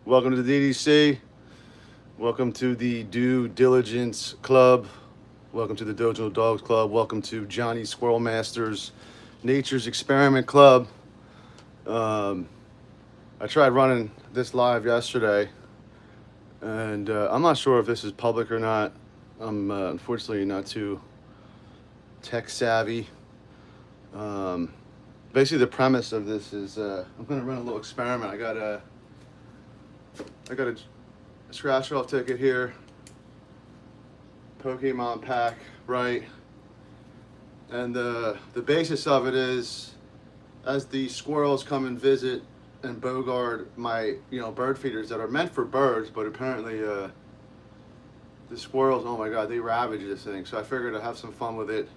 Welcome to the DDC. Welcome to the Due Diligence Club. Welcome to the Dojo Dogs Club. Welcome to Johnny Squirrel Masters Nature's Experiment Club. I tried running this live yesterday, and I'm not sure if this is public or not. I'm unfortunately not too tech savvy. Basically, the premise of this is I'm going to run a little experiment. I got a scratch off ticket here. Pokemon pack, right? And the basis of it is, as the squirrels come and visit and bogard my bird feeders that are meant for birds, but apparently the squirrels, oh my god, they ravage this thing. So I figured I'd have some fun with it.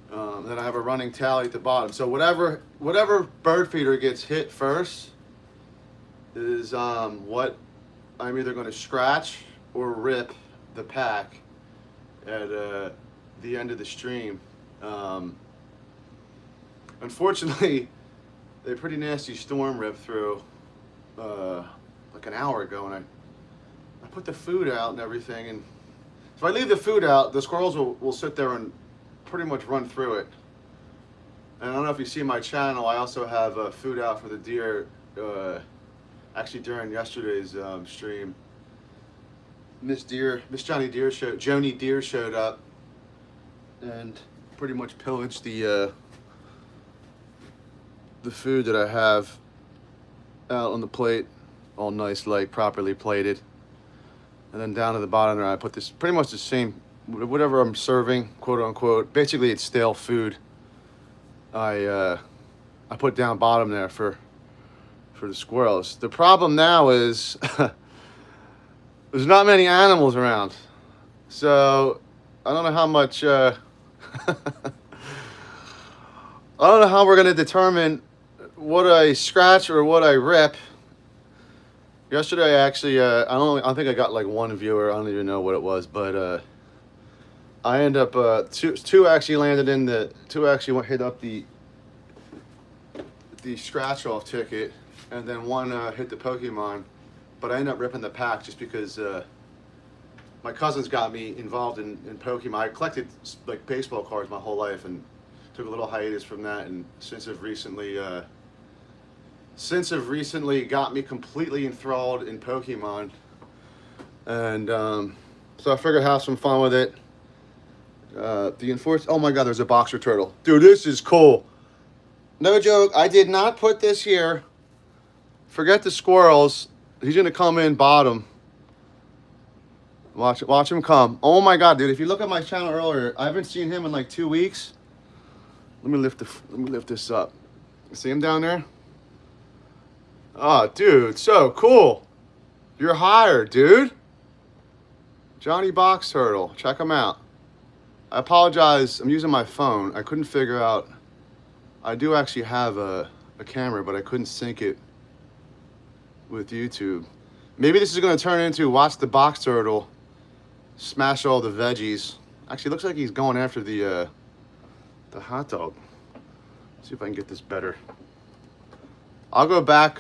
Then I have a running tally at the bottom. So whatever bird feeder gets hit first is what I'm either going to scratch or rip the pack at the end of the stream. Unfortunately, a pretty nasty storm ripped through like an hour ago, and I put the food out and everything, and if I leave the food out, the squirrels will sit there and pretty much run through it. And I don't know if you see my channel, I also have food out for the deer. Actually, during yesterday's stream, Miss Joni Deer showed up and pretty much pillaged the food that I have out on the plate, all nice, like properly plated. And then down at the bottom there, I put this pretty much the same, whatever I'm serving, quote unquote. Basically, it's stale food. I put down bottom there for the squirrels. The problem now is there's not many animals around, so I don't know how much. I don't know how we're gonna determine what I scratch or what I rip. Yesterday, actually, I think I got like one viewer. I don't even know what it was, but I end up two actually landed in two actually hit up the scratch off ticket, and then one hit the Pokemon. But I ended up ripping the pack just because my cousins got me involved in Pokemon. I collected like baseball cards my whole life and took a little hiatus from that, and since have recently got me completely enthralled in Pokemon. And so I figured I'd have some fun with it. Oh my god, there's a boxer turtle. Dude, this is cool. No joke, I did not put this here. Forget the squirrels. He's gonna come in bottom. Watch him come. Oh my god, dude! If you look at my channel earlier, I haven't seen him in like 2 weeks. Let me lift this up. See him down there? Oh, dude, so cool. You're hired, dude. Johnny Box Turtle. Check him out. I apologize. I'm using my phone. I couldn't figure out. I do actually have a camera, but I couldn't sync it with YouTube. Maybe this is going to turn into watch the box turtle smash all the veggies. Actually, it looks like he's going after the hot dog. Let's see if I can get this better. I'll go back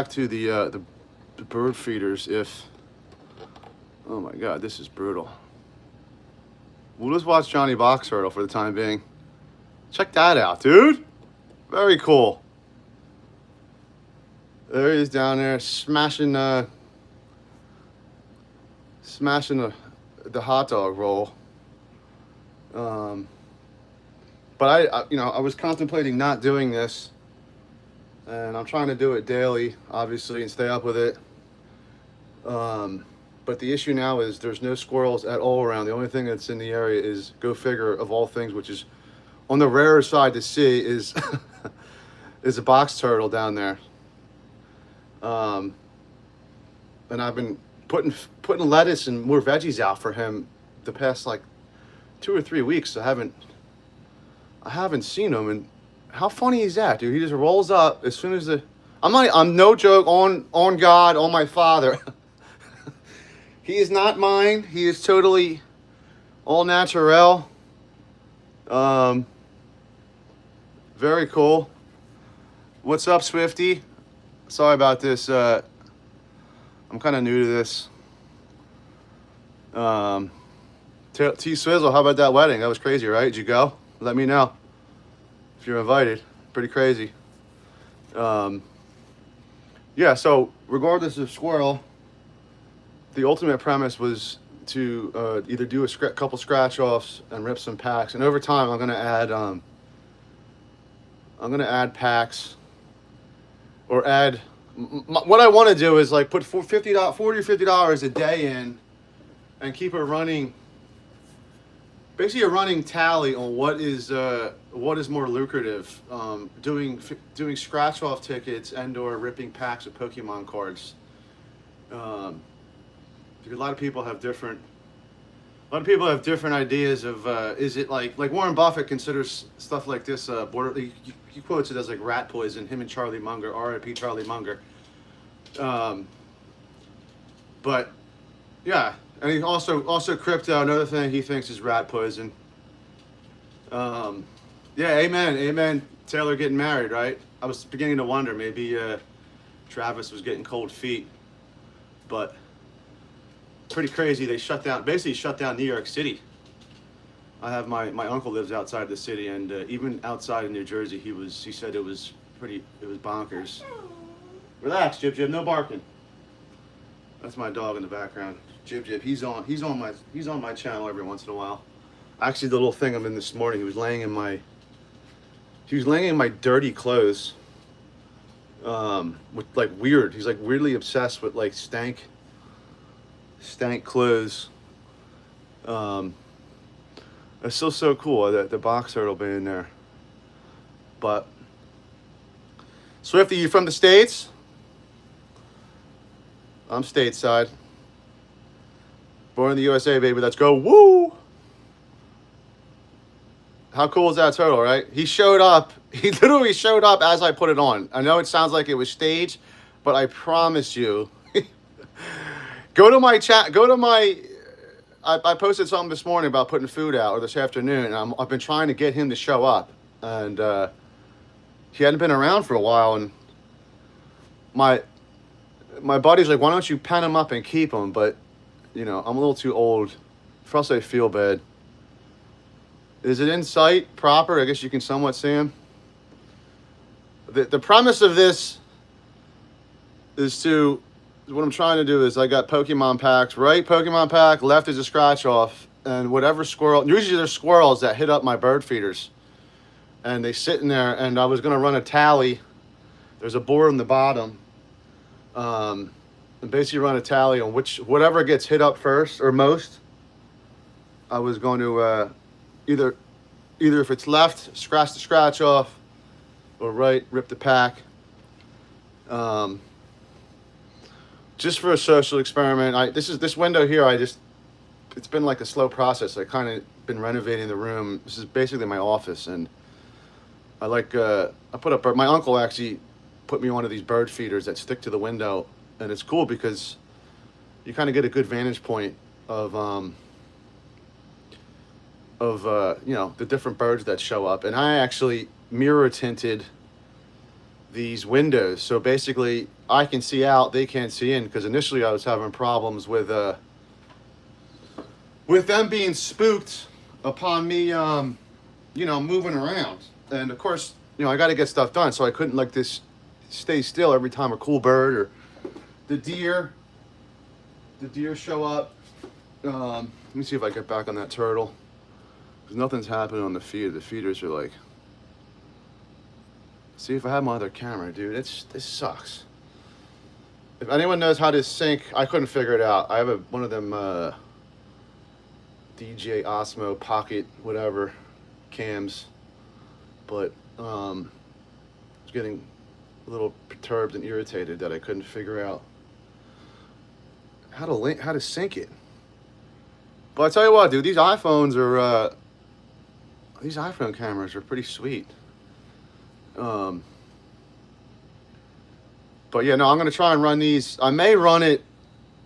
to the bird feeders if. Oh my god, this is brutal. We'll just watch Johnny Box Turtle for the time being. Check that out, dude. Very cool. There he is down there smashing the hot dog roll. But I was contemplating not doing this, and I'm trying to do it daily, obviously, and stay up with it. But the issue now is there's no squirrels at all around. The only thing that's in the area is, go figure, of all things, which is on the rarer side to see, is is a box turtle down there. And I've been putting lettuce and more veggies out for him the past like 2 or 3 weeks. I haven't seen him, and how funny is that, dude? He just rolls up as soon as I'm no joke, on God, on my father. He is not mine. He is totally all natural. Very cool. What's up, Swifty? Sorry about this. I'm kind of new to this. T Swizzle, how about that wedding? That was crazy, right? Did you go? Let me know if you're invited. Pretty crazy. Yeah, so regardless of squirrel, the ultimate premise was to either do a couple scratch offs and rip some packs, and over time I'm gonna add packs or add. What I want to do is like put $40 or $50 a day in, and keep a running, basically a running tally on what is more lucrative, doing scratch off tickets and or ripping packs of Pokemon cards. Because a lot of people have different ideas of is it like Warren Buffett considers stuff like this he quotes it as like rat poison. Him and Charlie Munger, R.I.P. Charlie Munger. But yeah, and he also crypto. Another thing he thinks is rat poison. Yeah, amen. Taylor getting married, right? I was beginning to wonder maybe Travis was getting cold feet, but pretty crazy. They basically shut down New York City. I have my uncle lives outside the city, and even outside of New Jersey, he said it was bonkers. Relax, Jib Jib, no barking. That's my dog in the background. Jib Jib, he's on my channel every once in a while. Actually, the little thing I'm in this morning, he was laying in my dirty clothes. With like weird. He's like weirdly obsessed with like stank clothes. It's still so cool that the box turtle being there. But Swifty, you from the States? I'm stateside. Born in the USA, baby. Let's go. Woo! How cool is that turtle, right? He showed up. He literally showed up as I put it on. I know it sounds like it was staged, but I promise you. Go to my chat. I posted something this morning about putting food out, or this afternoon, and I've been trying to get him to show up. And he hadn't been around for a while, and my buddy's like, why don't you pen him up and keep him? But, I'm a little too old. For us, I feel bad. Is it in sight proper? I guess you can somewhat see him. The premise of this is what I'm trying to do is I got Pokemon packs, right Pokemon pack, left is a scratch off, and whatever squirrel, usually there's squirrels that hit up my bird feeders, and they sit in there, and I was going to run a tally. There's a board on the bottom, and basically run a tally on whatever gets hit up first or most. I was going to either if it's left, scratch the scratch off, or right, rip the pack. Just for a social experiment. This window here, it's been like a slow process. I kind of been renovating the room. This is basically my office, and I put up, my uncle actually put me one of these bird feeders that stick to the window, and it's cool because you kind of get a good vantage point of the different birds that show up. And I actually mirror tinted these windows, so basically I can see out, they can't see in, because initially I was having problems with them being spooked upon me moving around. And of course, I got to get stuff done, so I couldn't like this stay still every time a cool bird or the deer show up. Let me see if I get back on that turtle, because nothing's happening on the feeder. The feeders are like, see if I have my other camera, dude. This sucks. If anyone knows how to sync, I couldn't figure it out. I have one of them DJ Osmo Pocket whatever cams, but I was getting a little perturbed and irritated that I couldn't figure out how to sync it. But I tell you what, dude, these iPhone cameras are pretty sweet. But yeah, no, I'm going to try and run these. I may run it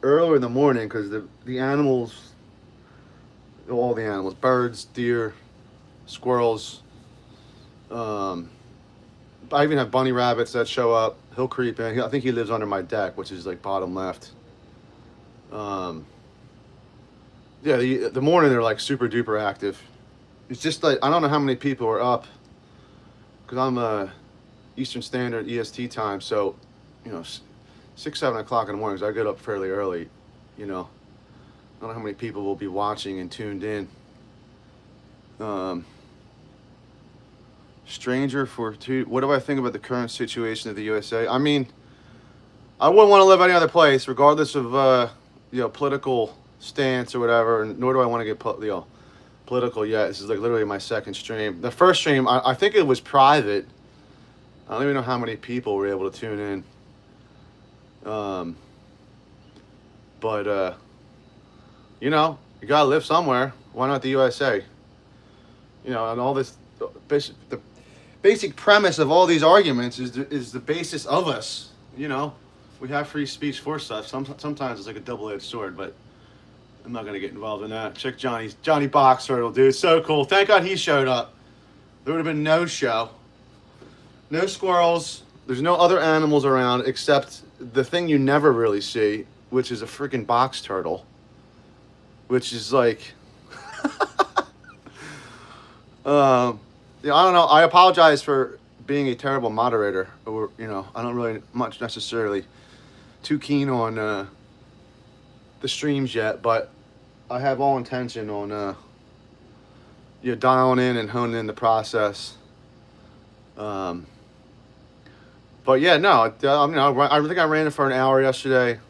earlier in the morning because the animals, all the animals, birds, deer, squirrels, I even have bunny rabbits that show up. He'll creep in. I think he lives under my deck, which is like bottom left. Yeah, the morning they're like super duper active. It's just like I don't know how many people are up because I'm Eastern Standard EST time, so 6-7 o'clock in the morning. So I get up fairly early. I don't know how many people will be watching and tuned in. Stranger for two. What do I think about the current situation of the USA? I mean, I wouldn't want to live any other place, regardless of political stance or whatever. Nor do I want to get political yet. This is like literally my second stream. The first stream, I think it was private. I don't even know how many people were able to tune in. But you gotta live somewhere. Why not the USA? And all this, the basic premise of all these arguments is the basis of us. We have free speech for stuff. Sometimes it's like a double-edged sword, but I'm not gonna get involved in that. Check Johnny Box Turtle, dude. So cool. Thank God he showed up. There would have been no show. No squirrels. There's no other animals around except the thing you never really see, which is a freaking box turtle. Which is like, I don't know. I apologize for being a terrible moderator. Or I don't really much necessarily too keen on the streams yet, but I have all intention on dialing in and honing in the process. But yeah, no. I think I ran it for an hour yesterday.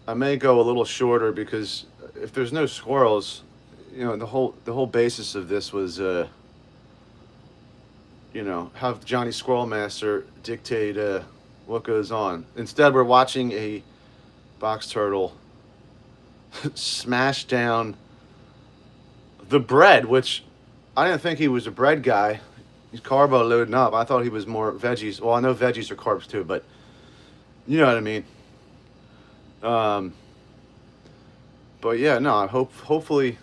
I may go a little shorter because if there's no squirrels, the whole basis of this was have Johnny Squirrel Master dictate what goes on. Instead, we're watching a box turtle smash down the bread, which I didn't think he was a bread guy. He's carbo loading up. I thought he was more veggies. Well, I know veggies are carbs too, but you know what I mean. But yeah, no. Hopefully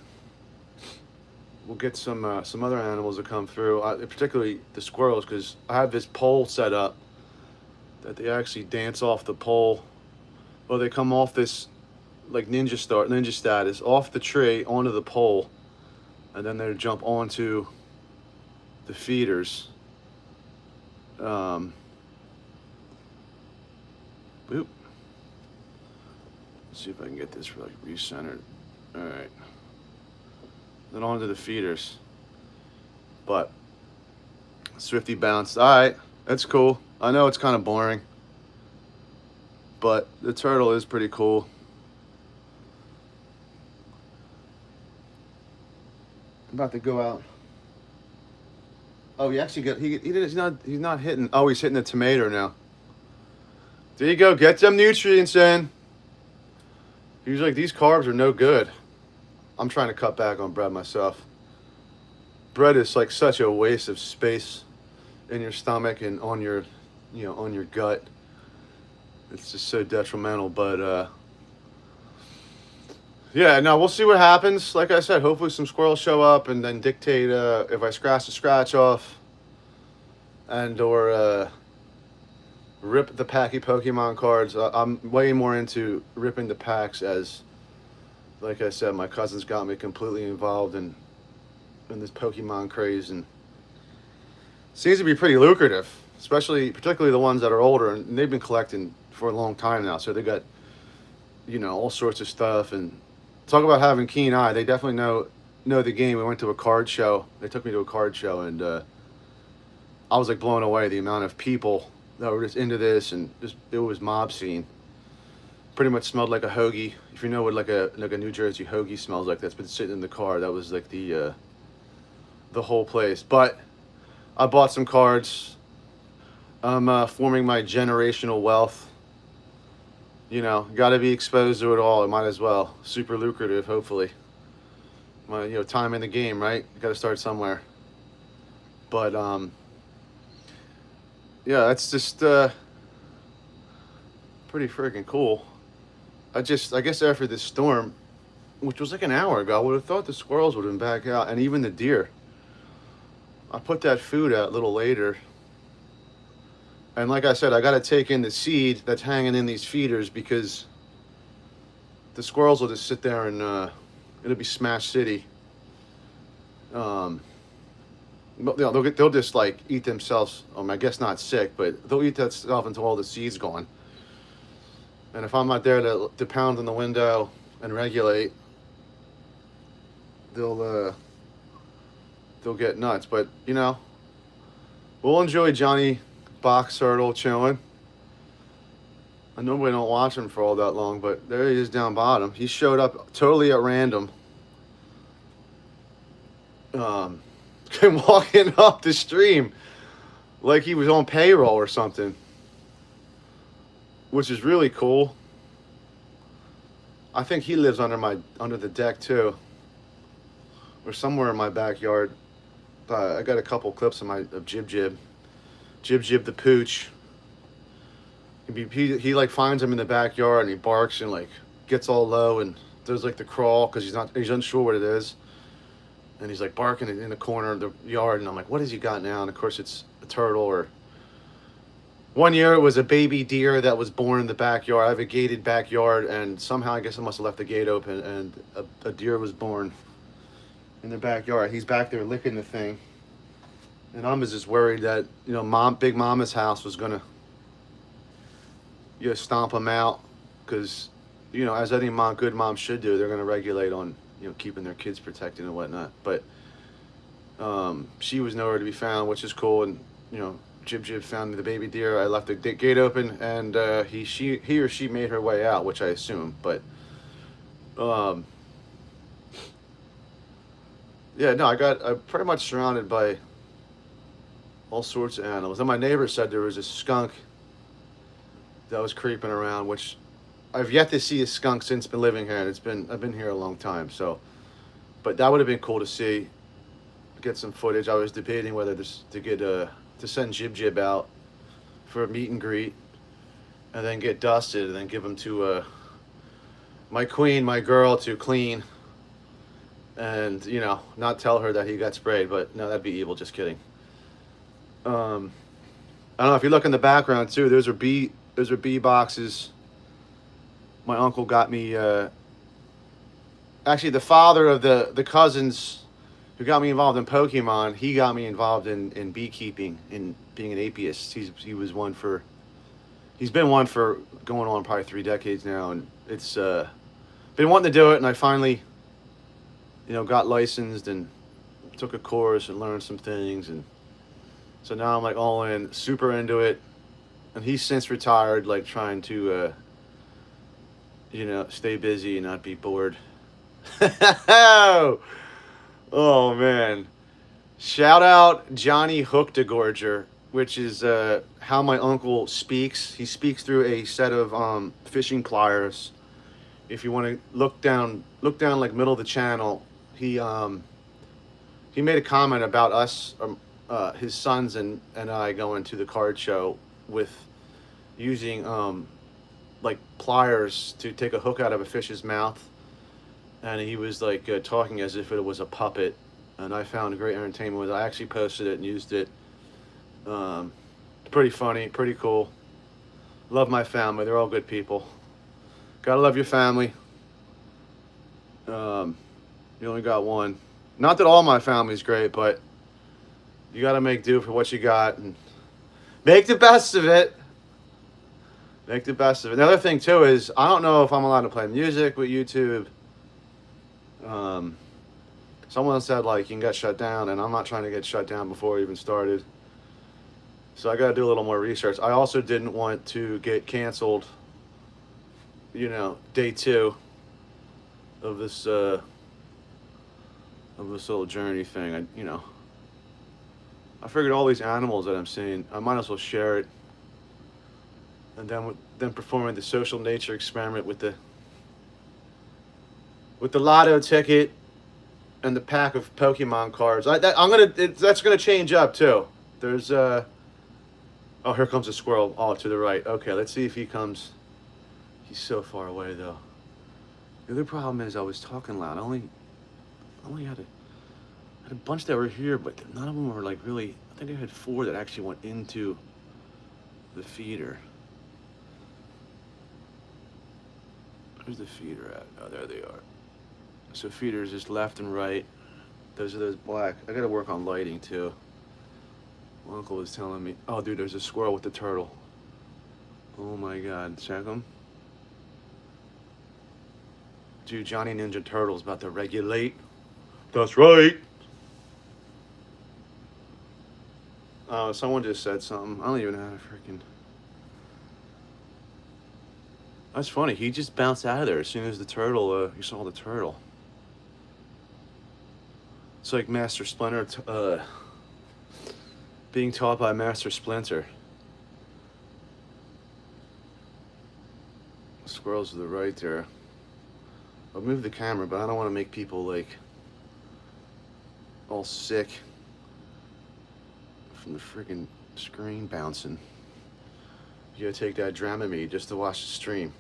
we'll get some other animals to come through, particularly the squirrels, because I have this pole set up that they actually dance off the pole. Well, they come off this like ninja status off the tree onto the pole, and then they jump onto the feeders. Boop. Let's see if I can get this like recentered. All right. Then onto the feeders. But Swifty bounced. All right, that's cool. I know it's kind of boring, but the turtle is pretty cool. I'm about to go out. Oh, he actually got he did. He's not hitting. Oh, he's hitting the tomato now. There you go. Get them nutrients in. He was like, these carbs are no good. I'm trying to cut back on bread myself. Bread is like such a waste of space in your stomach and on your, on your gut. It's just so detrimental. But yeah, no, we'll see what happens. Like I said, hopefully some squirrels show up and then dictate if I scratch the scratch off and or rip the packy Pokemon cards. I'm way more into ripping the packs as, like I said, my cousins got me completely involved in this Pokemon craze, and it seems to be pretty lucrative, particularly the ones that are older, and they've been collecting for a long time now, so they got all sorts of stuff. And talk about having keen eye. They definitely know the game. We went to a card show. They took me to a card show, and I was like blown away the amount of people that were just into this, and just it was mob scene. Pretty much smelled like a hoagie. If you know what like a New Jersey hoagie smells like, that's been sitting in the car. That was like the whole place. But I bought some cards. I'm forming my generational wealth. Got to be exposed to it all. I might as well. Super lucrative, hopefully. My time in the game, right? Got to start somewhere. But yeah, that's just pretty freaking cool. I guess after this storm, which was like an hour ago, I would have thought the squirrels would have been back out, and even the deer. I put that food out a little later, And like I said, I got to take in the seed that's hanging in these feeders because the squirrels will just sit there and it'll be smash city. But they'll just like eat themselves. I guess not sick, but they'll eat that stuff until all the seed's gone. And if I'm not there to pound on the window and regulate, they'll get nuts. But you know, we'll enjoy Johnny Box Turtle chilling. I normally don't watch him for all that long, but there he is down bottom. He showed up totally at random. Came walking up the stream like he was on payroll or something, which is really cool. I think he lives under the deck too, or somewhere in my backyard. I got a couple clips of Jib the pooch. He like finds him in the backyard and he barks and like gets all low and does like the crawl because he's unsure what it is. And he's like barking in the corner of the yard, and I'm like, what has he got now? And of course it's a turtle. Or one year it was a baby deer that was born in the backyard. I have a gated backyard, and somehow I guess I must have left the gate open, and a deer was born in the backyard. He's back there licking the thing. And I'm just worried that, you know, Big Mama's house was gonna stomp him out, because, you know, as any good mom should do, they're gonna regulate on, you know, keeping their kids protected and whatnot. But she was nowhere to be found, which is cool. And you know, Jib found the baby deer. I left the gate open, and he or she made her way out, which I assume. But yeah, no, I'm pretty much surrounded by all sorts of animals. And my neighbor said there was a skunk that was creeping around, which I've yet to see a skunk since been living here, and I've been here a long time. So, but that would have been cool to see, get some footage. I was debating whether to send Jib out for a meet and greet, and then get dusted, and then give him to my queen, my girl, to clean, and you know, not tell her that he got sprayed. But no, that'd be evil. Just kidding. I don't know if you look in the background too. Those are bee boxes. My uncle got me, actually the father of the cousins who got me involved in Pokemon, he got me involved in beekeeping, in being an apiist. He's been one for going on probably 3 decades now, and it's been wanting to do it, and I finally, you know, got licensed and took a course and learned some things, and so now I'm like all in, super into it. And he's since retired, like trying to you know, stay busy and not be bored. Oh man, shout out Johnny Hook DeGorger, which is how my uncle speaks. He speaks through a set of fishing pliers. If you want to look down like middle of the channel, he made a comment about us, his sons and I going to the card show with using like pliers to take a hook out of a fish's mouth, and he was like talking as if it was a puppet, and I found great entertainment with it. I actually posted it and used it. Pretty funny, pretty cool. Love my family. They're all good people. Gotta love your family. You only got one. Not that all my family's great, but you gotta make do for what you got and make the best of it. Make the best of it. The other thing too is, I don't know if I'm allowed to play music with YouTube. Someone said like you can get shut down, and I'm not trying to get shut down before I even started. So I got to do a little more research. I also didn't want to get canceled, you know, day 2 of this little journey thing. I figured all these animals that I'm seeing, I might as well share it. And then performing the social nature experiment with the lotto ticket and the pack of Pokemon cards. That's gonna change up too. There's oh, here comes a squirrel. Oh, to the right. Okay, let's see if he comes. He's so far away though. The other problem is I was talking loud. I only had a bunch that were here, but none of them were like really. I think I had 4 that actually went into the feeder. Where's the feeder at? Oh, there they are. So feeders just left and right. Those are those black. I gotta work on lighting too. My uncle was telling me, oh dude, there's a squirrel with the turtle. Oh my God, check him. Dude, Johnny Ninja Turtle's about to regulate. That's right. Someone just said something. I don't even know how to freaking. That's funny. He just bounced out of there as soon as the turtle. You saw the turtle. It's like Master Splinter being taught by Master Splinter. Squirrels to the right there. I'll move the camera, but I don't want to make people like all sick from the freaking screen bouncing. You gotta take that Dramamine just to watch the stream.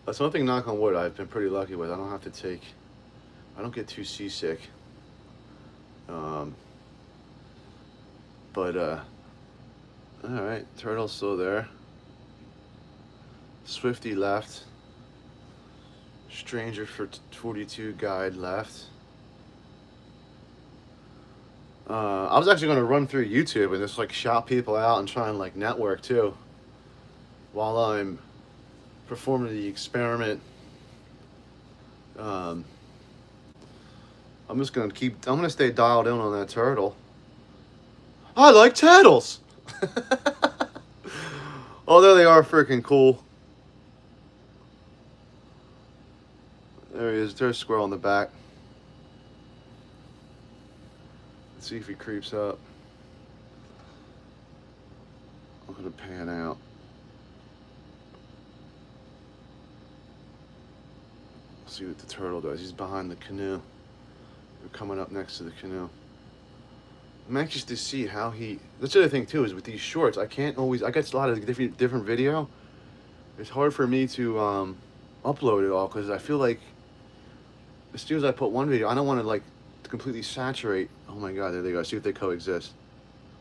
That's one thing, knock on wood, I've been pretty lucky with. I don't get too seasick. Alright, turtle's still there. Swifty left. Stranger for 42 guide left. I was actually going to run through YouTube and just like shout people out and try and like network too while I'm performing the experiment. I'm going to stay dialed in on that turtle. I like turtles. Although they are freaking cool. There he is. There's a squirrel in the back. Let's see if he creeps up. I'm going to pan out. See what the turtle does. He's behind the canoe. We're coming up next to the canoe. I'm anxious to see how he. That's the other thing too, is with these shorts, I can't always. I get a lot of different video. It's hard for me to upload it all because I feel like as soon as I put one video, I don't want to like completely saturate. Oh my God, there they go. See if they coexist.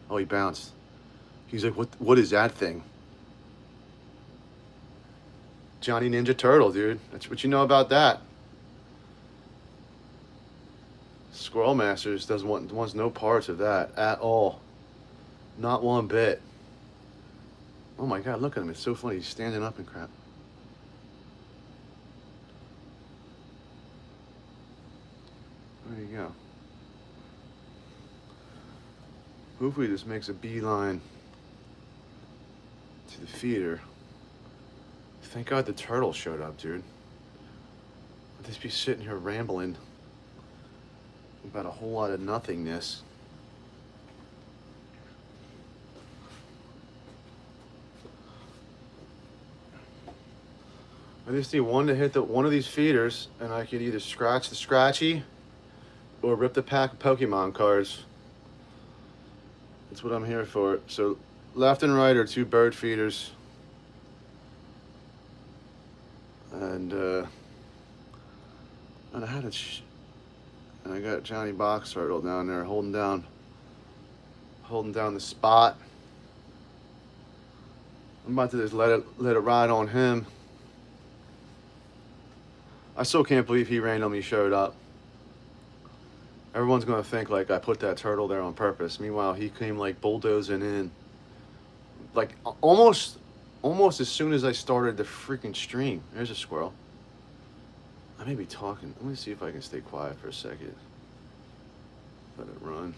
Oh, he bounced. He's like, what is that thing? Johnny Ninja Turtle, dude. That's what you know about that. Squirrel Masters wants no parts of that at all. Not one bit. Oh my God, look at him. It's so funny. He's standing up and crap. There you go. Hopefully this makes a beeline to the feeder. Thank God the turtle showed up, dude. I'd just be sitting here rambling about a whole lot of nothingness. I just need one to hit one of these feeders, and I could either scratch the scratchy or rip the pack of Pokemon cards. That's what I'm here for. So left and right are two bird feeders. And I had it. And I got Johnny Box Turtle down there holding down the spot. I'm about to just let it ride on him. I still can't believe he randomly showed up. Everyone's gonna think like I put that turtle there on purpose. Meanwhile, he came like bulldozing in, like almost as soon as I started the freaking stream. There's a squirrel. I may be talking. Let me see if I can stay quiet for a second. Let it run.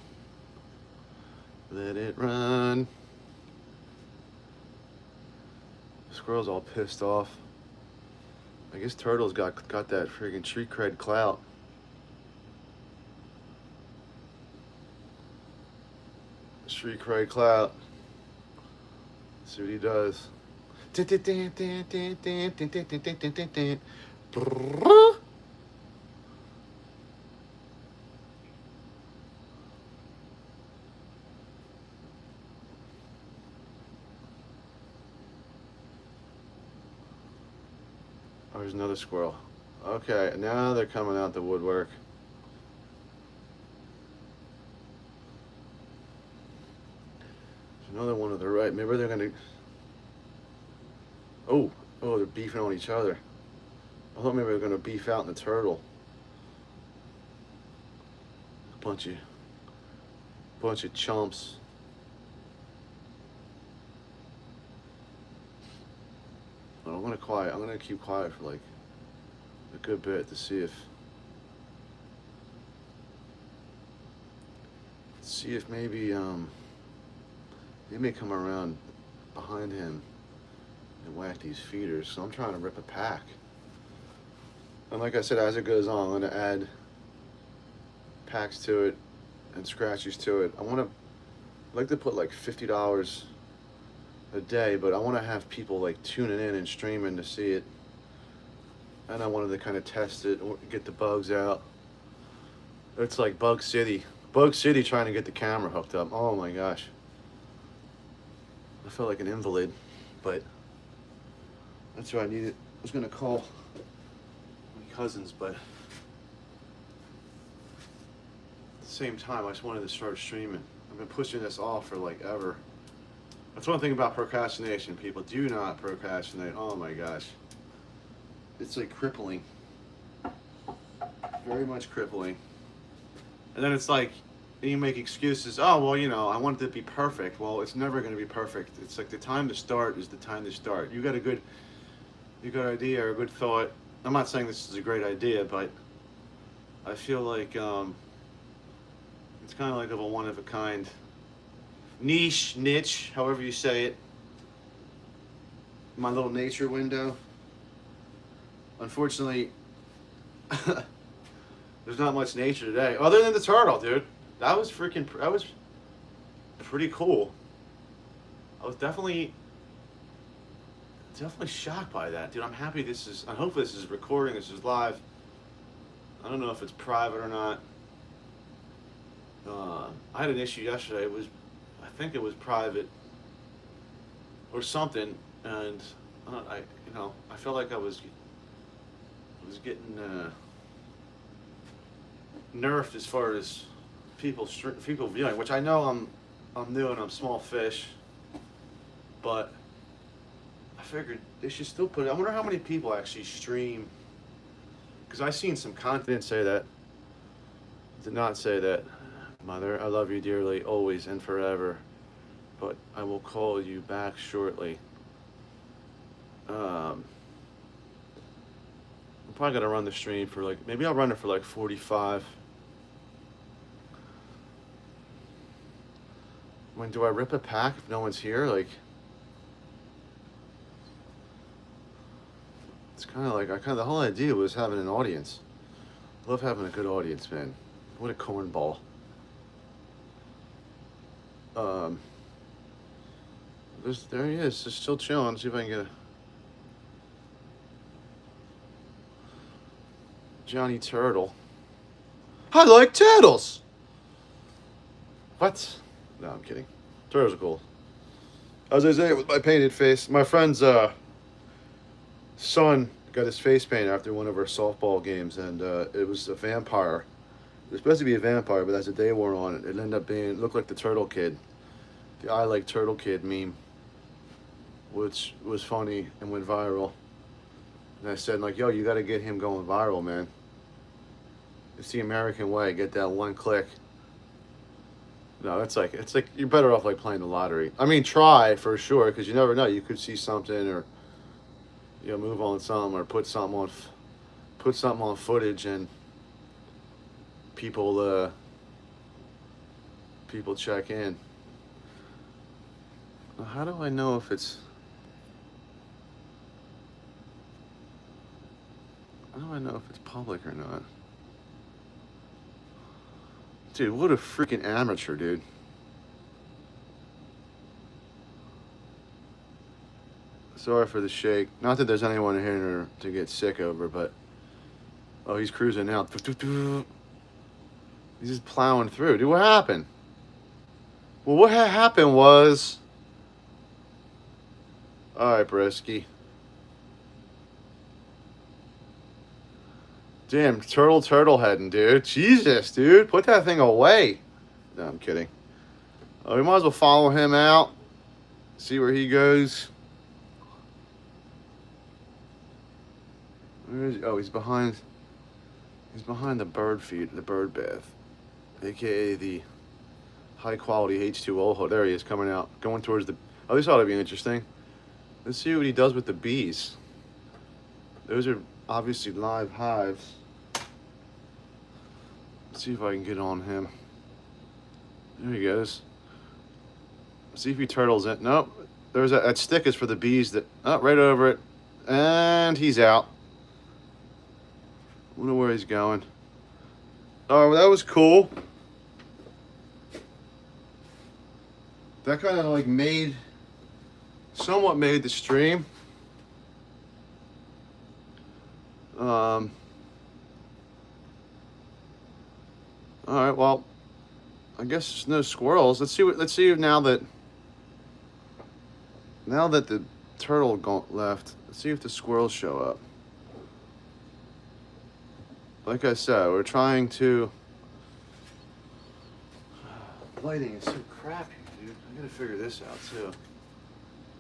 Let it run. The squirrel's all pissed off. I guess turtle's got that freaking street cred clout. Street cred clout. See what he does. Oh, there's another squirrel. Okay, now they're coming out the woodwork. There's Another one to the right. Maybe they're gonna. Oh, oh, they're beefing on each other. I thought maybe they were gonna beef out in the turtle. Bunch of chumps. But I'm gonna keep quiet for like a good bit to see if maybe they may come around behind him and whack these feeders. So I'm trying to rip a pack. And like I said, as it goes on, I'm gonna add packs to it and scratches to it. I'd like to put like $50 a day, but I want to have people like tuning in and streaming to see it. And I wanted to kind of test it, get the bugs out. It's like Bug City trying to get the camera hooked up. Oh my gosh. I felt like an invalid, but that's what I needed. I was gonna call my cousins, but at the same time, I just wanted to start streaming. I've been pushing this off for like ever. That's one thing about procrastination, people. Do not procrastinate. Oh my gosh. It's like crippling. Very much crippling. And then it's like, you make excuses. Oh, well, you know, I want it to be perfect. Well, it's never going to be perfect. It's like the time to start is the time to start. You got a good idea or a good thought. I'm not saying this is a great idea, but I feel like it's kind of like of a one-of-a-kind niche, however you say it. My little nature window. Unfortunately, there's not much nature today, other than the turtle, dude. That was pretty cool. I was definitely shocked by that, dude. I'm happy I hope this is recording, this is live. I don't know if it's private or not. I had an issue yesterday. I think it was private or something, and I felt like I was getting nerfed as far as people viewing, which I know I'm new and I'm small fish, but I figured they should still put it. I wonder how many people actually stream, because I seen some content. Did not say that. Mother, I love you dearly, always and forever, but I will call you back shortly. I'm probably gonna run the stream for like, maybe I'll run it for like 45. When do I rip a pack if no one's here? Like, it's kind of like, the whole idea was having an audience. I love having a good audience, man. What a cornball. There he is, just still chilling. See if I can get a Johnny Turtle. I like turtles. What? No, I'm kidding. Turtles are cool. As I say, with my painted face, my friend's son got his face painted after one of our softball games, and it was a vampire. It was supposed to be a vampire, but as the day wore on, it ended up looked like the Turtle Kid. The I Like Turtle Kid meme, which was funny and went viral. And I said, like, yo, you got to get him going viral, man. It's the American way. Get that one click. No, it's like you're better off like playing the lottery. I mean, try for sure, because you never know. You could see something, or move on something, or put something on footage, and people check in. How do I know if it's? How do I know if it's public or not? Dude, what a freaking amateur, dude. Sorry for the shake. Not that there's anyone here to get sick over, but... Oh, he's cruising now. He's just plowing through. Dude, what happened? Well, what happened was... Alright, Brisky. Damn, turtle heading, dude. Jesus, dude. Put that thing away. No, I'm kidding. Oh, we might as well follow him out. See where he goes. Where is he? Oh, he's behind. He's behind the bird feed, the bird bath, aka the high quality H2O hole. There he is, coming out, going towards the. Oh, this ought to be interesting. Let's see what he does with the bees. Those are obviously live hives. Let's see if I can get on him. There he goes. See if he turtles it. Nope. There's that stick is for the bees that. Oh, right over it. And he's out. Wonder where he's going. Oh, that was cool. That kind of like somewhat made the stream. All right, well, I guess there's no squirrels. Let's see now that the turtle left. Let's see if the squirrels show up. Like I said, we're trying to. Lighting is so crappy, dude. I gotta figure this out too.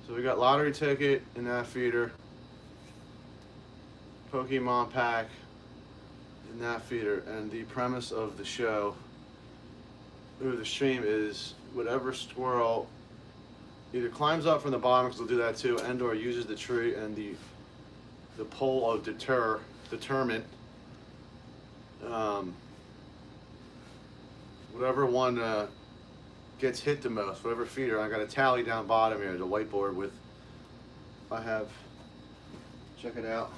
So we got lottery ticket in that feeder, Pokemon pack in that feeder, and the premise of the show, or the stream, is whatever squirrel either climbs up from the bottom, because they'll do that too, and or uses the tree and the pole of determine. Whatever one gets hit the most, whatever feeder. I got a tally down bottom here, the whiteboard with. I have. Check it out.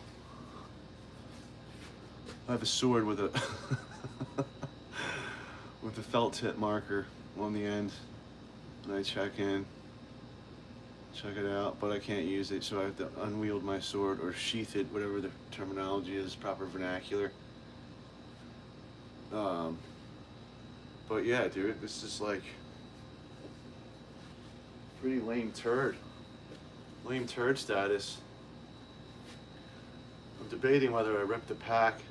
I have a sword with a with a felt tip marker on the end, and I check it out, but I can't use it, so I have to unwield my sword or sheath it, whatever the terminology is, proper vernacular. But yeah, dude, this is like pretty lame turd status. I'm debating whether I rip the pack.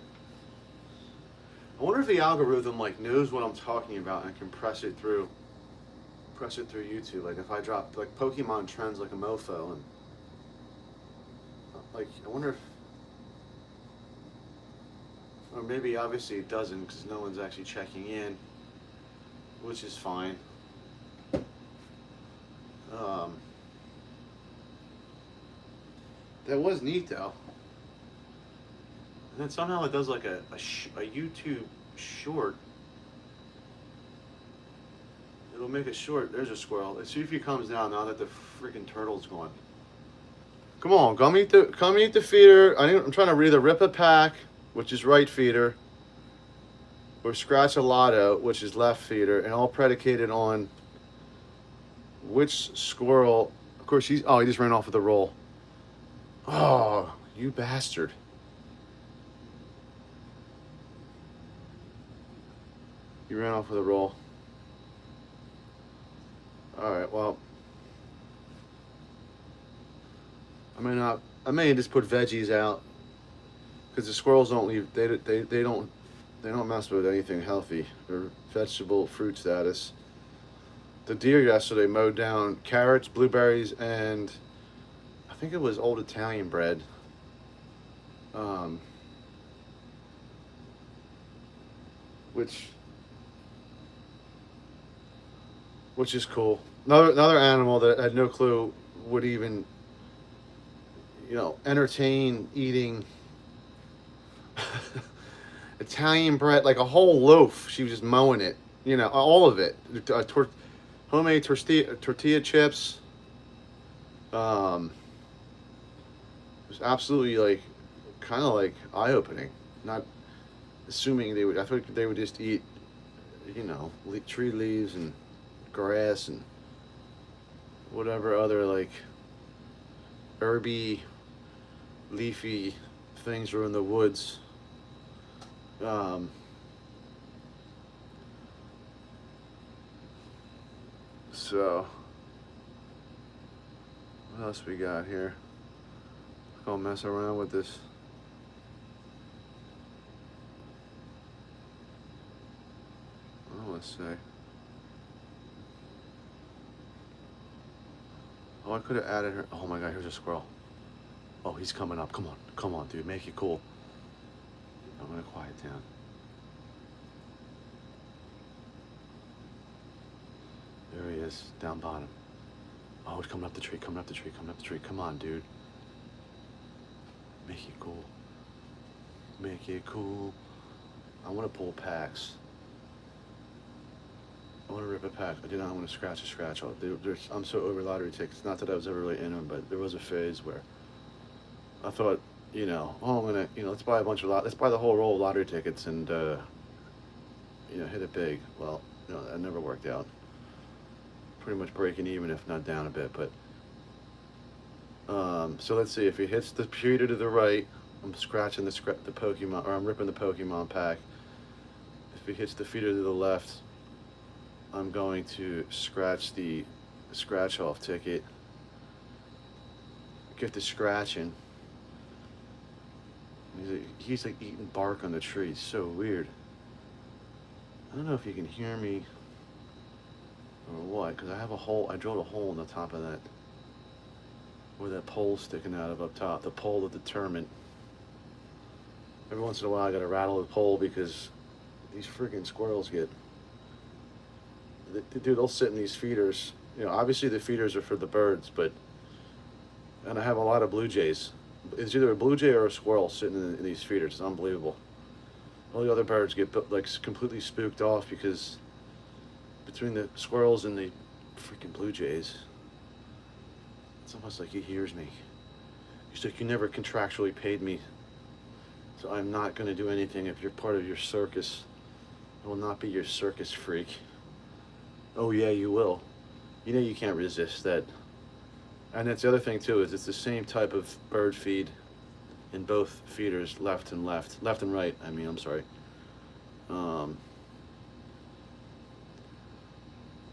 I wonder if the algorithm like knows what I'm talking about and can press it through YouTube. Like if I drop like Pokemon trends like a mofo, and like I wonder if, or maybe obviously it doesn't because no one's actually checking in, which is fine. That was neat though. And then somehow it does like a YouTube short. It'll make a short. There's a squirrel. Let's see if he comes down now that the freaking turtle's gone. Come on, come eat the feeder. I'm trying to either rip a pack, which is right feeder, or scratch a lotto, which is left feeder, and all predicated on which squirrel. Of course, he just ran off with the roll. Oh, you bastard. You ran off with a roll. Alright, well. I may just put veggies out. Because the squirrels don't leave, they don't mess with anything healthy. They're vegetable, fruit status. The deer yesterday mowed down carrots, blueberries, and I think it was old Italian bread. Which is cool. Another animal that I had no clue would even, entertain eating Italian bread, like a whole loaf. She was just mowing it, all of it. Homemade tortilla chips. It was absolutely like, kind of like eye-opening. Not assuming they would. I thought they would just eat, tree leaves and grass and whatever other like herby, leafy things were in the woods. So what else we got here? I'll mess around with this. Let's say. Oh, I could have added her. Oh my God, here's a squirrel. Oh, he's coming up. Come on, dude, make it cool. I'm gonna quiet down. There he is, down bottom. Oh, he's coming up the tree, coming up the tree, coming up the tree. Come on, dude. Make it cool. Make it cool. I want to pull packs. I want to rip a pack. I do not want to scratch a scratch off. I'm so over lottery tickets. Not that I was ever really in them, but there was a phase where I thought, you know, oh, I'm gonna, you know, let's buy a bunch of let's buy the whole roll of lottery tickets and, you know, hit it big. Well, you know, that never worked out. Pretty much breaking even, if not down a bit. But so let's see. If he hits the feeder to the right, I'm scratching the Pokemon, or I'm ripping the Pokemon pack. If he hits the feeder to the left, I'm going to scratch the scratch off ticket. Get the scratching. He's like eating bark on the tree. It's so weird. I don't know if you can hear me or what, because I have a hole. I drilled a hole in the top of that, where that pole's sticking out of up top. The pole of the tournament. Every once in a while, I gotta rattle the pole because these freaking squirrels get. Dude, they'll sit in these feeders. You know, obviously the feeders are for the birds, but. And I have a lot of blue jays. It's either a blue jay or a squirrel sitting in these feeders. It's unbelievable. All the other birds get like completely spooked off because between the squirrels and the freaking blue jays, it's almost like he hears me. He's like, you never contractually paid me, so I'm not going to do anything if you're part of your circus. I will not be your circus freak. Oh yeah, you will. You know you can't resist that. And that's the other thing too, is it's the same type of bird feed in both feeders, left and right, I mean, I'm sorry.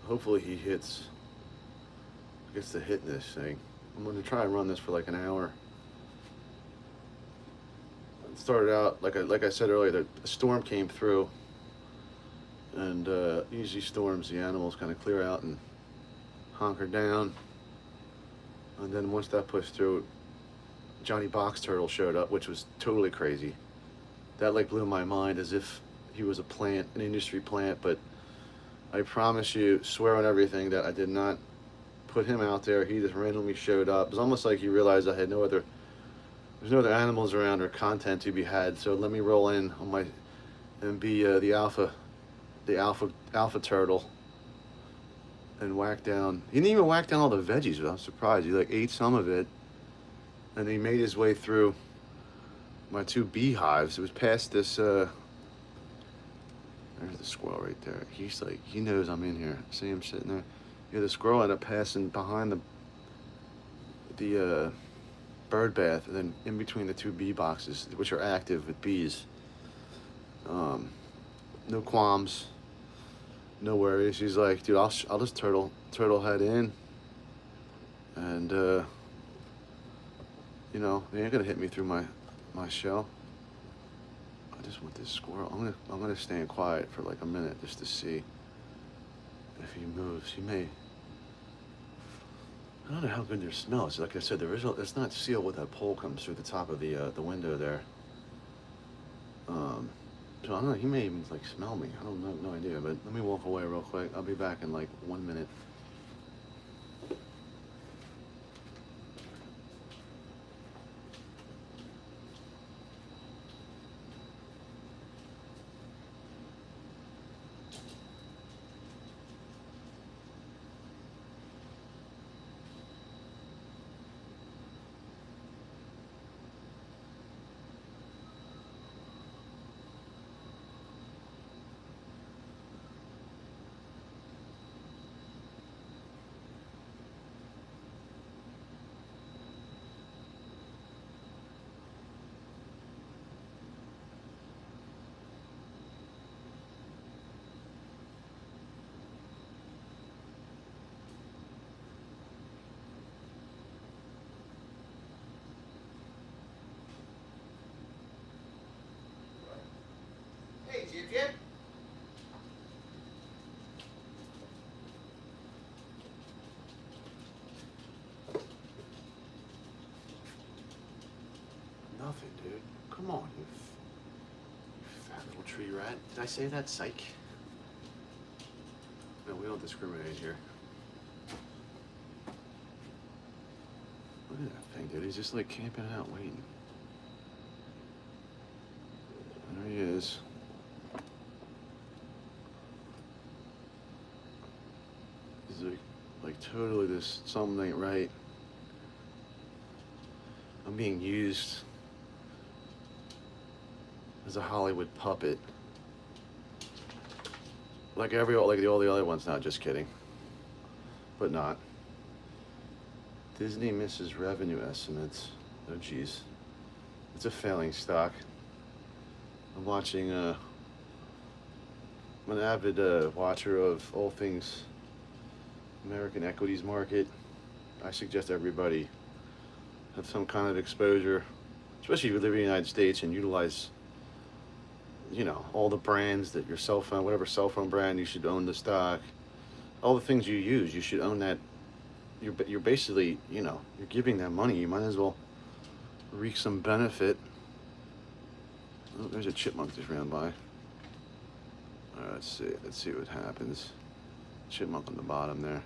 Hopefully he gets to hit this thing. I'm gonna try and run this for like an hour. It started out, like I said earlier, the storm came through, and usually storms, the animals kind of clear out and hunker down. And then once that pushed through, Johnny Box Turtle showed up, which was totally crazy. That like blew my mind, as if he was a plant, an industry plant. But I promise you, swear on everything, that I did not put him out there. He just randomly showed up. It was almost like he realized I had there's no other animals around or content to be had. So let me roll in on and be the alpha turtle. And whack down. He didn't even whack down all the veggies, but I'm surprised. He like ate some of it, and he made his way through my two beehives. It was past this. There's the squirrel right there. He's like, he knows I'm in here. See him sitting there. Yeah, the squirrel ended up passing behind the bird bath, and then in between the two bee boxes, which are active with bees. No qualms. No worries. He's like, dude, I'll just turtle head in, and you know, they ain't gonna hit me through my shell. I just want this squirrel. I'm gonna stand quiet for like a minute just to see if he moves. He may. I don't know how good their smell is. Like I said, it's not sealed with that pole comes through the top of the window there. So I don't know, he may even like smell me. I don't know, no idea, but let me walk away real quick. I'll be back in like 1 minute. nothing, dude. Come on, you fat little tree rat. Did I say that? Psych. No, we don't discriminate here. Look at that thing, dude. He's just like camping out, waiting. There he is. He's like totally this, something ain't right. I'm being used as a Hollywood puppet. Like all the other ones, not just kidding. But not. Disney misses revenue estimates. Oh geez. It's a failing stock. I'm watching, I'm an avid watcher of all things American equities market. I suggest everybody have some kind of exposure, especially if you live in the United States and utilize, you know, all the brands that your cell phone, whatever cell phone brand, you should own the stock. All the things you use, you should own that. You're basically, you know, you're giving them money. You might as well reap some benefit. Oh, there's a chipmunk just ran by. All right, let's see what happens. Chipmunk on the bottom there.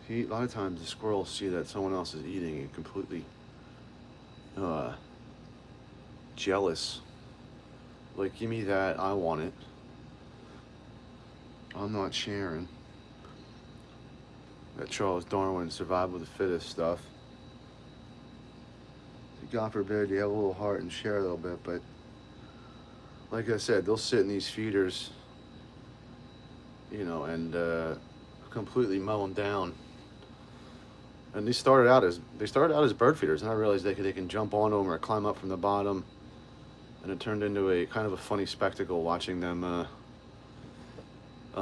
A lot of times the squirrels see that someone else is eating and completely jealous. Like, give me that, I want it. I'm not sharing. That Charles Darwin, survival of the fittest stuff. God forbid you have a little heart and share a little bit, but like I said, they'll sit in these feeders, you know, and completely mow them down. And they started out as bird feeders, and I realized they can jump onto them or climb up from the bottom, and it turned into a kind of a funny spectacle watching them, you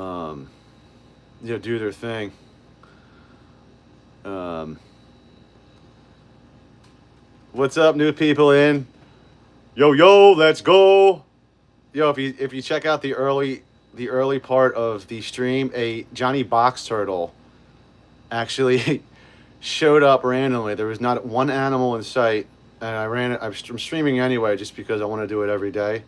know, do their thing. What's up, new people in? Yo, let's go. Yo, if you check out the early part of the stream, a Johnny Box Turtle actually showed up randomly. There was not one animal in sight, and I'm streaming anyway just because I want to do it every day.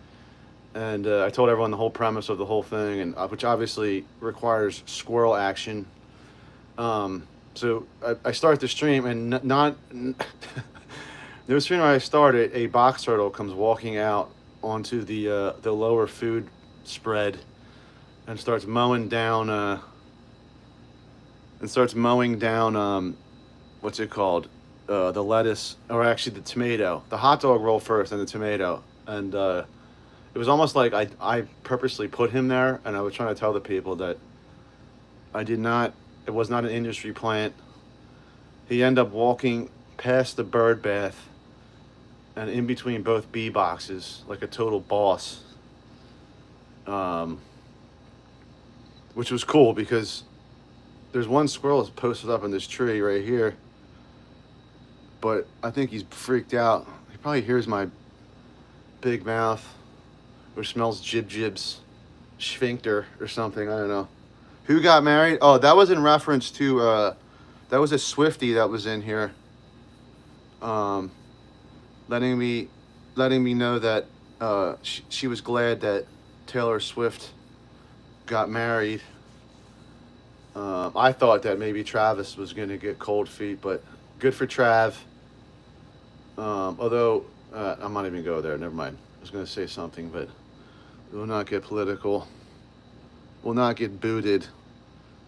And I told everyone the whole premise of the whole thing, and which obviously requires squirrel action. So I start the stream, and not no sooner I started, a box turtle comes walking out onto the lower food spread and starts mowing down what's it called, the lettuce, or actually the tomato, the hot dog roll first and the tomato. And it was almost like I purposely put him there, and I was trying to tell the people that it was not an industry plant. He ended up walking past the bird bath and in between both bee boxes like a total boss, which was cool because there's one squirrel that's posted up in this tree right here, but I think he's freaked out. He probably hears my big mouth or smells jibs, sphincter or something, I don't know. Who got married? Oh, that was in reference to, that was a Swiftie that was in here, letting me know that she was glad that Taylor Swift got married. I thought that maybe Travis was going to get cold feet, but good for Trav. Although, I'm not even go there, never mind. I was going to say something, but we'll not get political. We'll not get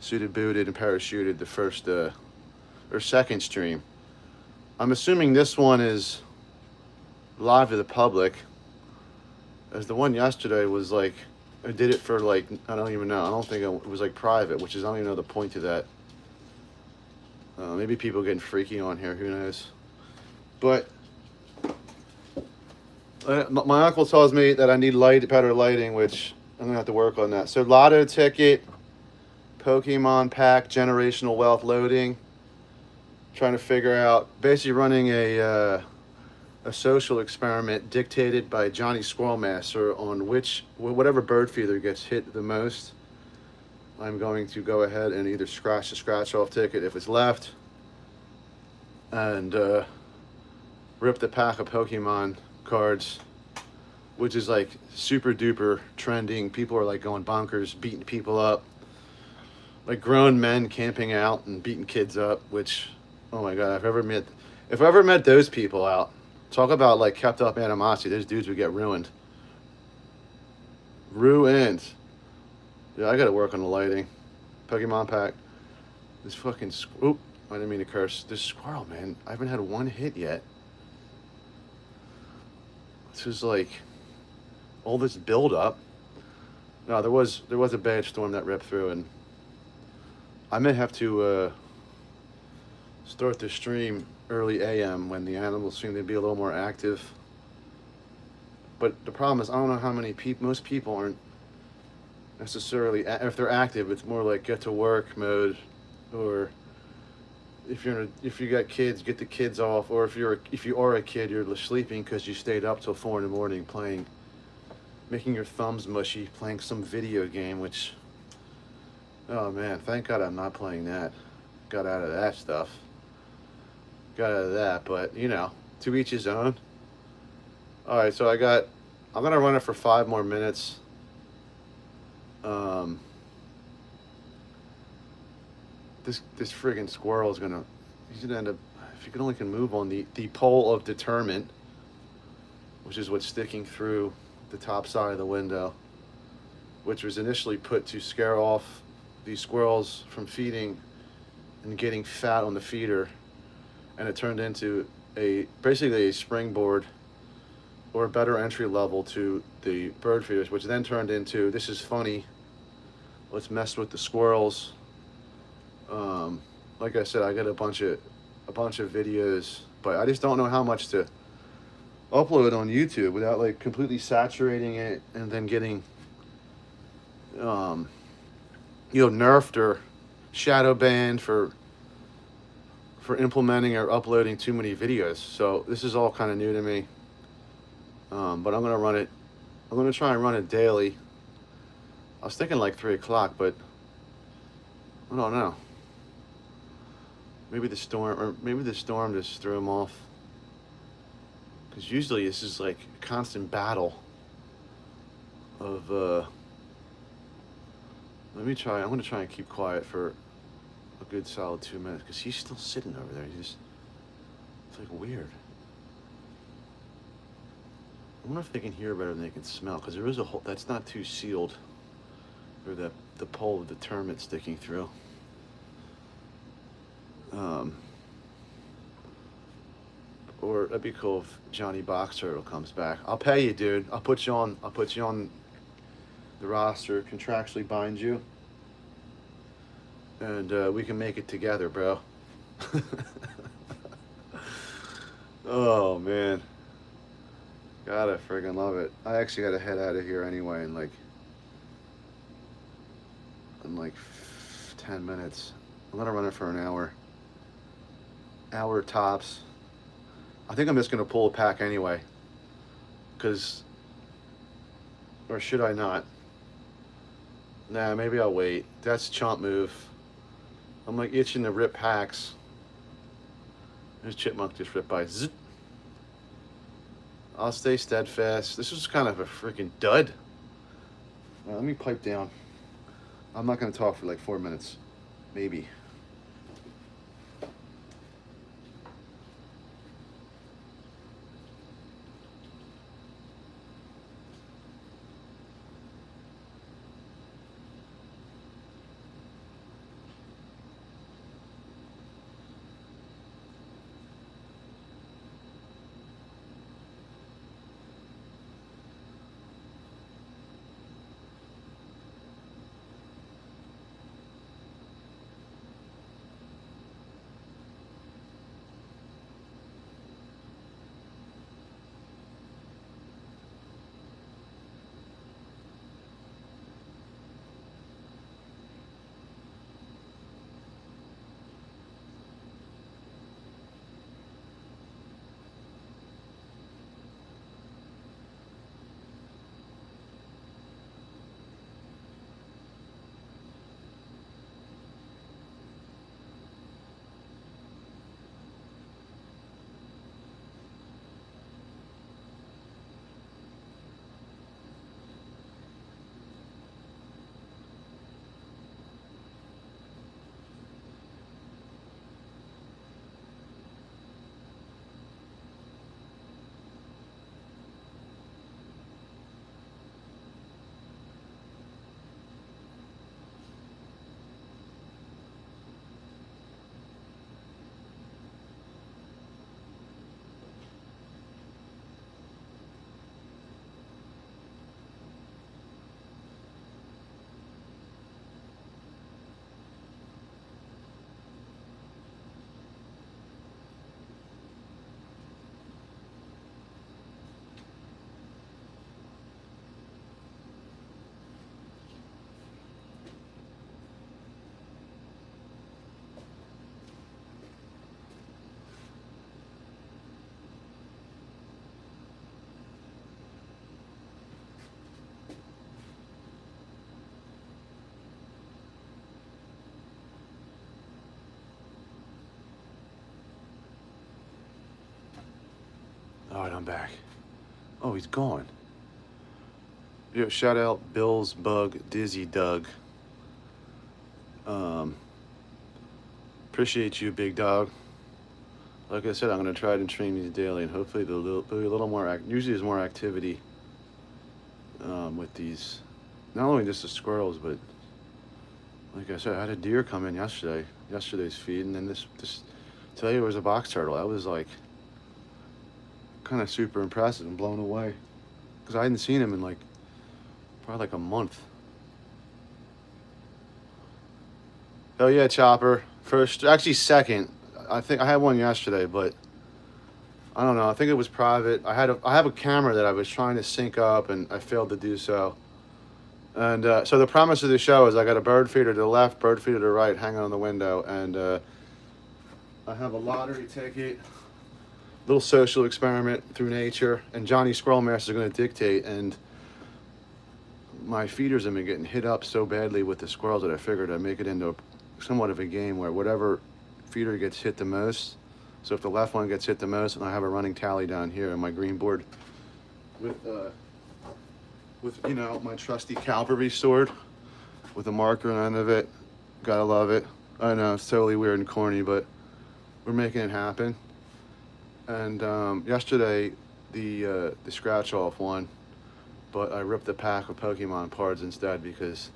suited, booted, and parachuted the first or second stream. I'm assuming this one is live to the public, as the one yesterday was like, I did it for like, I don't even know. I don't think it was like private, which is, I don't even know the point to that. Maybe people getting freaky on here, who knows. But my uncle tells me that I need better lighting, which I'm gonna have to work on that. So lotto ticket, Pokemon pack, generational wealth loading. Trying to figure out, basically running a social experiment dictated by Johnny Squirrelmaster on whatever bird feeder gets hit the most. I'm going to go ahead and either scratch the scratch off ticket if it's left, and ripped a pack of Pokemon cards, which is like super duper trending. People are like going bonkers, beating people up, like grown men camping out and beating kids up. Which, oh my god, if I ever met those people out, talk about like kept up animosity. Those dudes would get ruined. Ruined. Yeah, I gotta work on the lighting. Pokemon pack. This fucking oop. I didn't mean to curse. This squirrel, man. I haven't had one hit yet. This is like all this build up. No, there was a bad storm that ripped through, and I may have to start the stream early AM when the animals seem to be a little more active. But the problem is, I don't know how many people. Most people aren't necessarily. If they're active, it's more like get to work mode, or if you got kids, get the kids off, or if you are a kid, you're sleeping because you stayed up till 4 in the morning playing, making your thumbs mushy, playing some video game. Which, oh man, thank God I'm not playing that. Got out of that stuff. Got out of that, but you know, to each his own. All right, so I'm gonna run it for 5 more minutes. This friggin' squirrel is gonna, he's gonna end up, if you only can move on the pole of deterrent, which is what's sticking through the top side of the window, which was initially put to scare off these squirrels from feeding and getting fat on the feeder, and it turned into basically a springboard or a better entry level to the bird feeders, which then turned into, this is funny, let's mess with the squirrels. Like I said, I got a bunch of videos, but I just don't know how much to upload on YouTube without like completely saturating it and then getting nerfed or shadow banned for implementing or uploading too many videos. So this is all kind of new to me. But I'm gonna run it. I'm gonna try and run it daily. I was thinking like 3 o'clock, but I don't know. Maybe the storm just threw him off. Because usually this is like a constant battle of. Let me try. I'm gonna try and keep quiet for a good solid 2 minutes because he's still sitting over there. It's like weird. I wonder if they can hear better than they can smell, because there is a hole that's not too sealed, or the pole of the termite sticking through. Or that'd be cool if Johnny Box Turtle comes back. I'll pay you, dude. I'll put you on the roster, contractually bind you, and we can make it together, bro. Oh man. Gotta friggin' love it. I actually gotta head out of here anyway in like 10 minutes. I'm gonna run it for an hour. Hour tops. I think I'm just gonna pull a pack anyway. Or should I not? Nah, maybe I'll wait. That's a chomp move. I'm like itching to rip packs. There's Chipmunk just ripped by. Zip. I'll stay steadfast. This was kind of a freaking dud. Let me pipe down. I'm not going to talk for like 4 minutes. Maybe. All right, I'm back. Oh, he's gone. Yo, shout out Bill's Bug, Dizzy Doug. Appreciate you, big dog. Like I said, I'm gonna try to train these daily, and hopefully there'll be a little more. Usually, there's more activity with these. Not only just the squirrels, but like I said, I had a deer come in yesterday's feed, and then this today it was a box turtle. I was like kind of super impressive and blown away because I hadn't seen him in like probably like a month. Oh yeah, Chopper. First, actually second. I think I had one yesterday, but I don't know. I think it was private. I have a camera that I was trying to sync up, and I failed to do so. And so the premise of the show is I got a bird feeder to the left, bird feeder to the right, hanging on the window, and I have a lottery ticket, little social experiment through nature, and Johnny Squirrel Master is going to dictate. And my feeders have been getting hit up so badly with the squirrels that I figured I'd make it into somewhat of a game where whatever feeder gets hit the most. So if the left one gets hit the most, and I have a running tally down here on my green board with you know, my trusty cavalry sword with a marker on the end of it. Gotta love it. I know it's totally weird and corny, but we're making it happen. And yesterday the scratch off won, but I ripped the pack of Pokemon cards instead because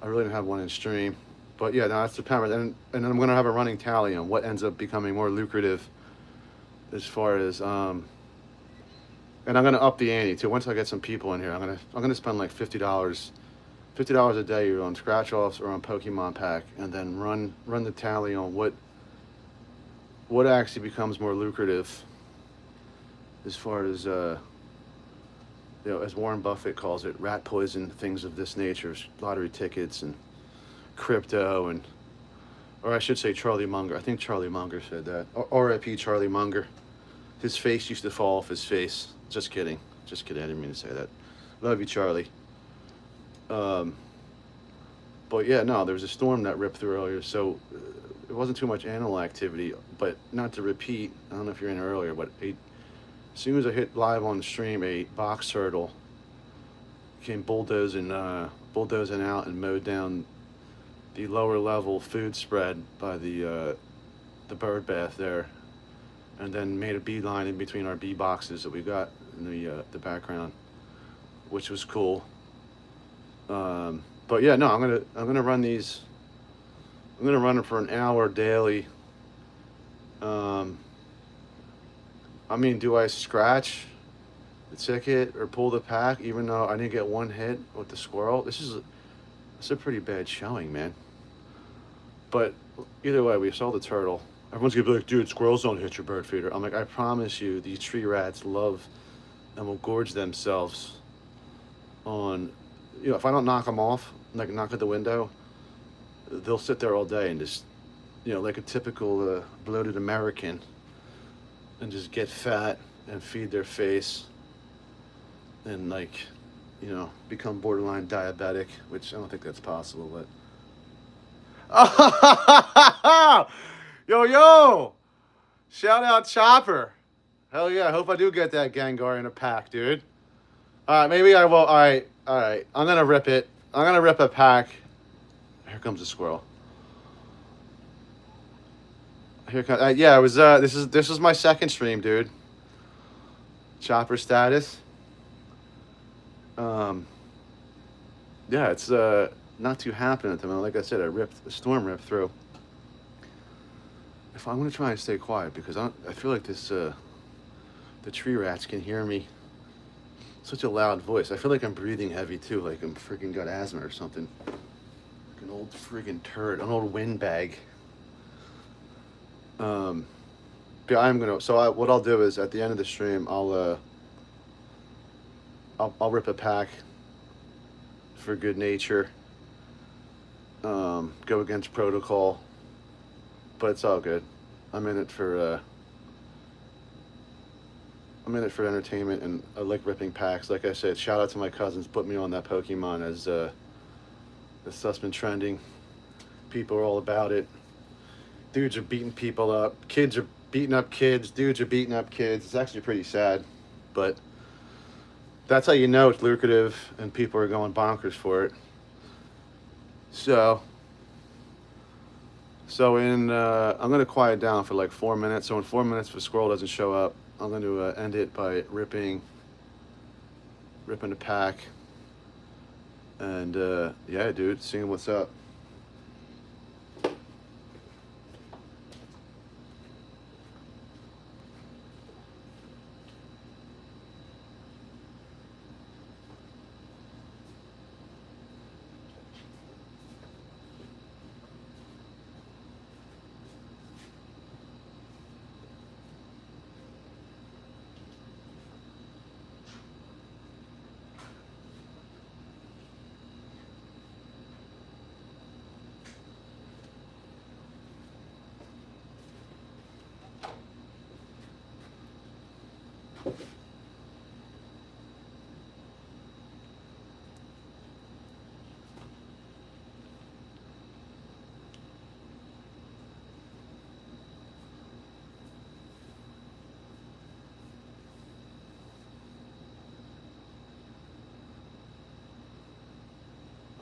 I really didn't have one in stream. But yeah, no, that's the premise. And then I'm gonna have a running tally on what ends up becoming more lucrative as far as and I'm gonna up the ante too. Once I get some people in here, I'm gonna spend like $50 a day either on scratch offs or on Pokemon pack, and then run the tally on what actually becomes more lucrative as far as you know, as Warren Buffett calls it, rat poison, things of this nature, lottery tickets and crypto, and or I should say Charlie Munger. I think Charlie Munger said that. R.I.P. Charlie Munger. His face used to fall off his face. Just kidding. Just kidding. I didn't mean to say that. Love you, Charlie. But yeah, no, there was a storm that ripped through earlier, so it wasn't too much animal activity. But not to repeat, I don't know if you're in earlier, but as soon as I hit live on the stream, a box turtle came bulldozing out and mowed down the lower level food spread by the bird bath there, and then made a beeline in between our bee boxes that we got in the background, which was cool. But yeah, no, I'm gonna run these. I'm gonna run them for an hour daily. I mean, do I scratch the ticket or pull the pack even though I didn't get one hit with the squirrel? It's a pretty bad showing, man. But either way, we saw the turtle. Everyone's gonna be like, dude, squirrels don't hit your bird feeder. I'm like, I promise you, these tree rats love and will gorge themselves on, you know, if I don't knock them off, like knock at the window, they'll sit there all day and just, you know, like a typical bloated American, and just get fat and feed their face and, like, you know, become borderline diabetic, which I don't think that's possible, but. Yo! Shout out Chopper. Hell yeah, I hope I do get that Gengar in a pack, dude. Alright, maybe I will. Alright. I'm gonna rip it. I'm gonna rip a pack. Here comes a squirrel. Here comes. Yeah, it was. This is my second stream, dude. Chopper status. Yeah, it's not too happening at the moment. Like I said, the storm ripped through. If I'm gonna try and stay quiet because I feel like this the tree rats can hear me. Such a loud voice. I feel like I'm breathing heavy too, like I'm freaking got asthma or something. Like an old friggin' turd, an old windbag. But I'm gonna. So what I'll do is at the end of the stream, I'll rip a pack for good nature. Go against protocol, but it's all good. I'm in it for entertainment, and I like ripping packs. Like I said, shout out to my cousins, put me on that Pokemon as the stuff's been trending. People are all about it. Dudes are beating people up. Kids are beating up kids. Dudes are beating up kids. It's actually pretty sad, but that's how you know it's lucrative and people are going bonkers for it. So in I'm gonna quiet down for like 4 minutes. So in 4 minutes, if a squirrel doesn't show up, I'm going to end it by ripping the pack. And yeah, dude, seeing what's up.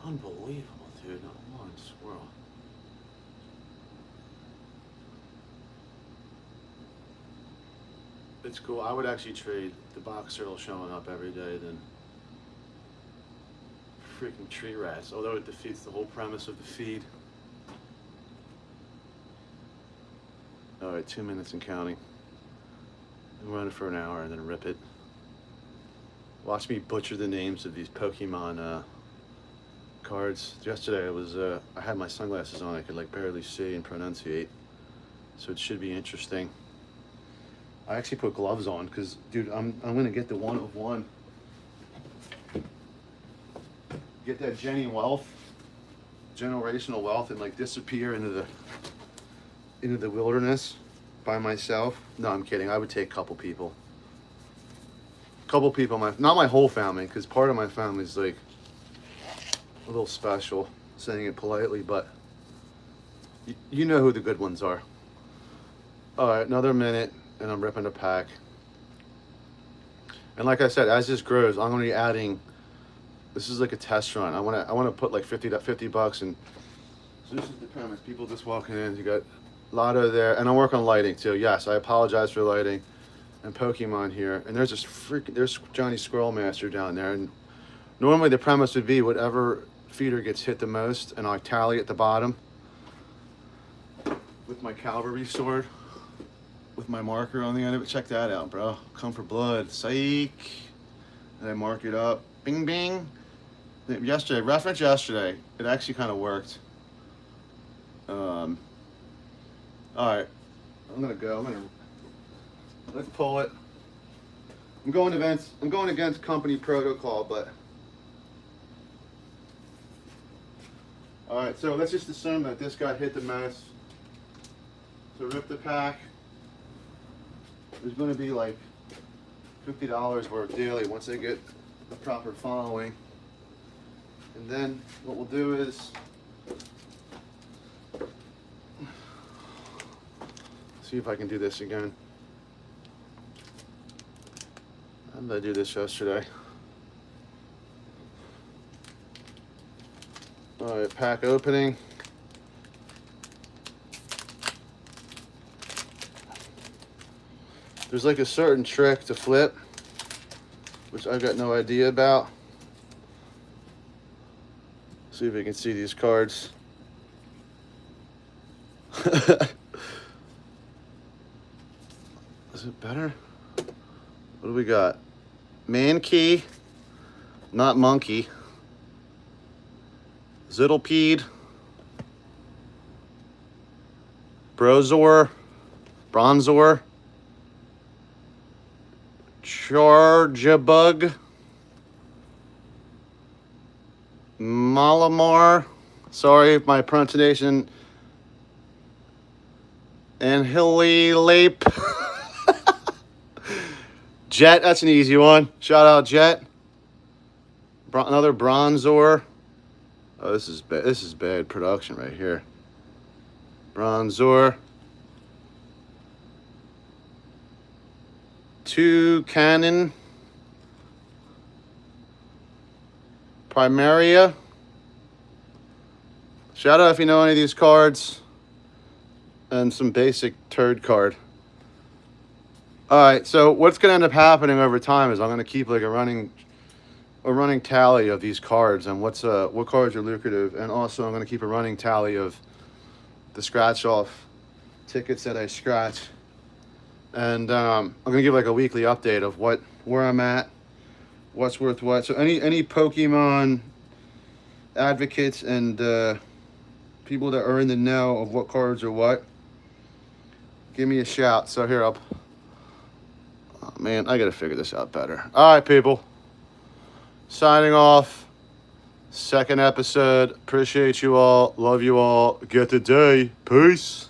Unbelievable, dude. Not one squirrel. It's cool. I would actually trade the box turtle showing up every day than freaking tree rats, although it defeats the whole premise of the feed. All right, 2 minutes and counting. I'm running for an hour and then rip it. Watch me butcher the names of these Pokemon cards. Yesterday I had my sunglasses on. I could like barely see and pronunciate, so it should be interesting. I actually put gloves on because, dude, I'm gonna get the 1 of 1. Get that generational wealth, and like disappear into the wilderness by myself. No, I'm kidding. I would take a couple people. Not my whole family, because part of my family is like a little special, saying it politely, but you know who the good ones are. All right, another minute, and I'm ripping the pack. And like I said, as this grows, I'm gonna be adding. This is like a test run. I wanna put like $50 bucks, and so this is the premise. People just walking in. You got Lotto there, and I work on lighting too. Yes, I apologize for lighting. And Pokemon here, and there's Johnny Squirrel Master down there, and normally the premise would be whatever feeder gets hit the most, and I tally at the bottom with my cavalry sword, with my marker on the end of it. Check that out, bro. Come for blood, psych. And I mark it up, bing bing. Reference yesterday, it actually kind of worked. All right, I'm gonna go. Let's pull it. I'm going against company protocol, but all right. So let's just assume that this got hit the most. So rip the pack. There's going to be like $50 worth daily once they get the proper following. And then what we'll do is see if I can do this again. How did I do this yesterday? All right, pack opening. There's like a certain trick to flip, which I've got no idea about. See if we can see these cards. Is it better? What do we got? Mankey, not monkey. Zittlepede, Bronzor, Charjabug, Malamar, sorry if my pronunciation, and Hilly-Lape. Jet, that's an easy one. Shout out Jet. Another Bronzor. Oh, this is bad. This is bad production right here. Bronzor. 2 Canon Primaria. Shout out if you know any of these cards. And some basic turd card. Alright, so what's going to end up happening over time is I'm going to keep like a running tally of these cards and what cards are lucrative, and also I'm going to keep a running tally of the scratch off tickets that I scratch, and I'm going to give like a weekly update of where I'm at, what's worth what. So any Pokemon advocates and people that are in the know of what cards are what, give me a shout. So here, oh man, I got to figure this out better. All right, people. Signing off. Second episode. Appreciate you all. Love you all. Get the day. Peace.